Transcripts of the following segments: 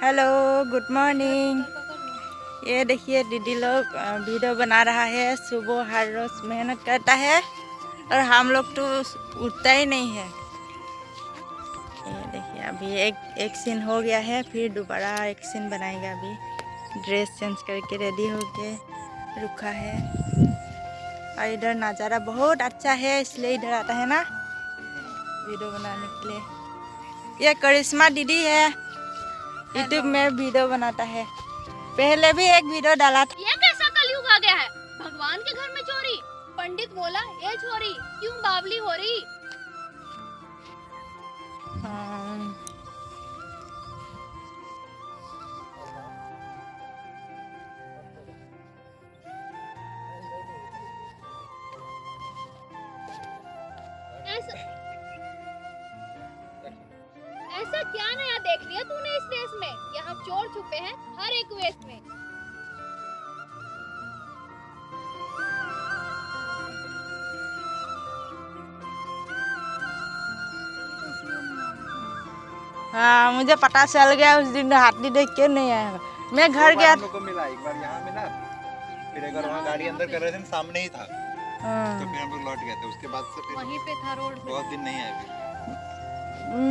Hello, good morning. ये देखिए दीदी लोग वीडियो बना रहा है। सुबह हर रोज मेहनत करता है और हम लोग तो उठता ही नहीं है। ये देखिए अभी एक सीन हो गया है, फिर दोबारा एक सीन बनाएगा। अभी ड्रेस चेंज करके रेडी होके रुका है। और इधर नज़ारा बहुत अच्छा है, इसलिए इधर आता है ना वीडियो बनाने के लिए। ये करिश्मा दीदी है, यूट्यूब में वीडियो बनाता है। पहले भी एक वीडियो डाला था। ये कैसा कलयुग आ गया है? भगवान के घर में चोरी। पंडित बोला ये छोरी क्यों बावली हो रही। हाँ। ऐसा ऐसा क्या नया देख लिया तूने इस देश में? यहाँ चोर छुपे हैं हर एक वेश में। हाँ, मुझे पता चल गया उस दिन हाथी देख के नहीं आया। मैं घर गया को मिला एक बार यहाँ मिला, फिर एक बार वहाँ गाड़ी अंदर कर रहे थे सामने ही था, तो फिर हम लोग लौट गए थे। उसके बाद से फिर वहीं पे था रोड पे। बहुत दिन नहीं आए फिर।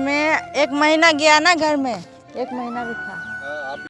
मैं 1 महीना गया ना घर में, 1 महीना भी था।